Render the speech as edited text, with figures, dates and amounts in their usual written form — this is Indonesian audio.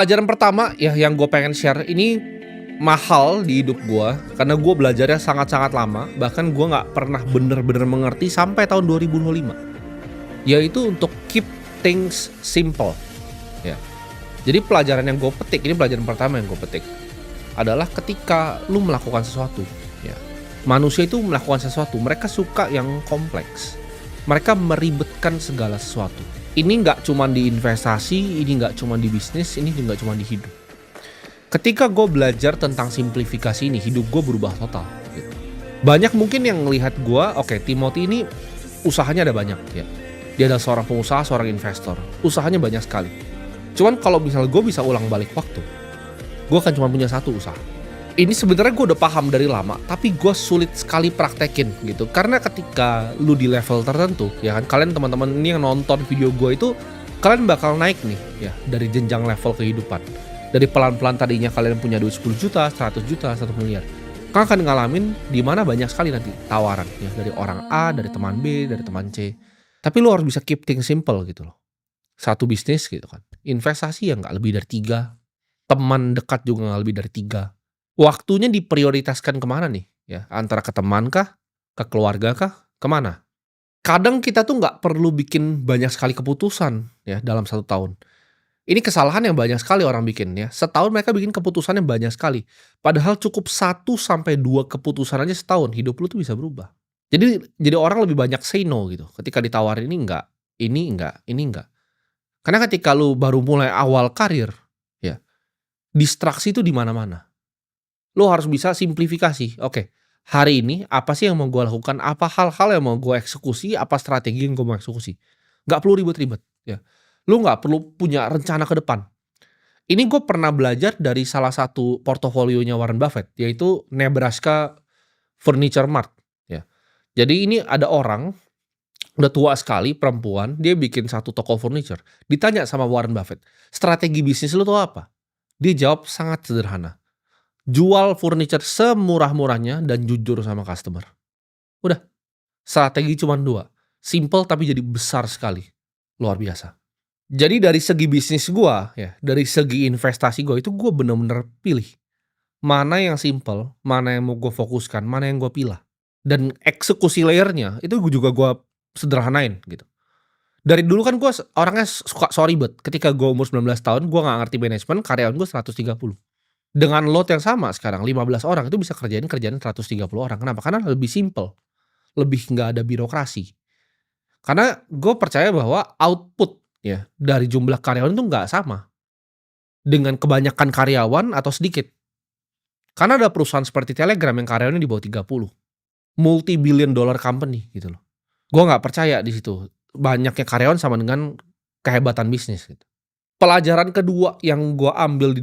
Pelajaran pertama ya yang gue pengen share ini mahal di hidup gue, karena gue belajarnya sangat-sangat lama, bahkan gue nggak pernah bener-bener mengerti sampai tahun 2025, yaitu untuk keep things simple, ya. Jadi pelajaran yang gue petik, ini pelajaran pertama yang gue petik, adalah ketika lu melakukan sesuatu, ya. Manusia itu melakukan sesuatu, mereka suka yang kompleks. Mereka meribetkan segala sesuatu. Ini nggak cuma di investasi, ini nggak cuma di bisnis, ini juga cuma di hidup. Ketika gue belajar tentang simplifikasi ini, hidup gue berubah total, gitu. Banyak mungkin yang ngelihat gue, oke, Timothy ini usahanya ada banyak, ya. Dia adalah seorang pengusaha, seorang investor. Usahanya banyak sekali. Cuman kalau misalnya gue bisa ulang balik waktu, gue akan cuma punya satu usaha. Ini sebenarnya gue udah paham dari lama, tapi gue sulit sekali praktekin gitu. Karena ketika lu di level tertentu, ya kan, kalian teman-teman ini yang nonton video gue itu, kalian bakal naik nih, ya, dari jenjang level kehidupan. Dari pelan-pelan tadinya kalian punya duit 10 juta, 100 juta, 1 miliar. Kalian akan ngalamin di mana banyak sekali nanti tawaran, ya, dari orang A, dari teman B, dari teman C. Tapi lu harus bisa keep things simple gitu loh. Satu bisnis gitu kan. Investasi yang nggak lebih dari 3, teman dekat juga nggak lebih dari 3. Waktunya diprioritaskan kemana nih, ya? Antara ke teman kah? Ke keluarga kah? Kemana? Kadang kita tuh nggak perlu bikin banyak sekali keputusan, ya, dalam 1 tahun. Ini kesalahan yang banyak sekali orang bikin, ya. Setahun mereka bikin keputusan yang banyak sekali. Padahal cukup 1 sampai 2 keputusan aja setahun, hidup lu tuh bisa berubah. Jadi orang lebih banyak say no gitu, ketika ditawarin ini enggak, ini enggak, ini enggak. Karena ketika lu baru mulai awal karir, ya, distraksi itu di mana-mana. Lo harus bisa simplifikasi. Oke, hari ini apa sih yang mau gue lakukan? Apa hal-hal yang mau gue eksekusi? Apa strategi yang gue mau eksekusi? Nggak perlu ribet-ribet, ya. Lo nggak perlu punya rencana ke depan. Ini gue pernah belajar dari salah satu portofolionya Warren Buffett, yaitu Nebraska Furniture Mart, ya. Jadi ini ada orang, udah tua sekali, perempuan, dia bikin satu toko furniture. Ditanya sama Warren Buffett, strategi bisnis lo tuh apa? Dia jawab sangat sederhana. Jual furniture semurah-murahnya dan jujur sama customer. Udah, strategi cuma 2. Simple tapi jadi besar sekali. Luar biasa. Jadi dari segi bisnis gua, ya, dari segi investasi gua itu gua bener-bener pilih. Mana yang simple, mana yang mau gua fokuskan, mana yang gua pilah. Dan eksekusi layernya itu gua sederhanain gitu. Dari dulu kan gua orangnya suka so ribet. Ketika gua umur 19 tahun, gua nggak ngerti manajemen, karyawan gua 130. Dengan load yang sama sekarang 15 orang itu bisa kerjain kerjaan 130 orang. Kenapa? Karena lebih simple, lebih nggak ada birokrasi. Karena gue percaya bahwa output, ya, dari jumlah karyawan itu nggak sama dengan kebanyakan karyawan atau sedikit. Karena ada perusahaan seperti Telegram yang karyawannya di bawah 30, multi-billion dollar company gitu loh. Gue nggak percaya di situ banyaknya karyawan sama dengan kehebatan bisnis gitu. Pelajaran kedua yang gue ambil di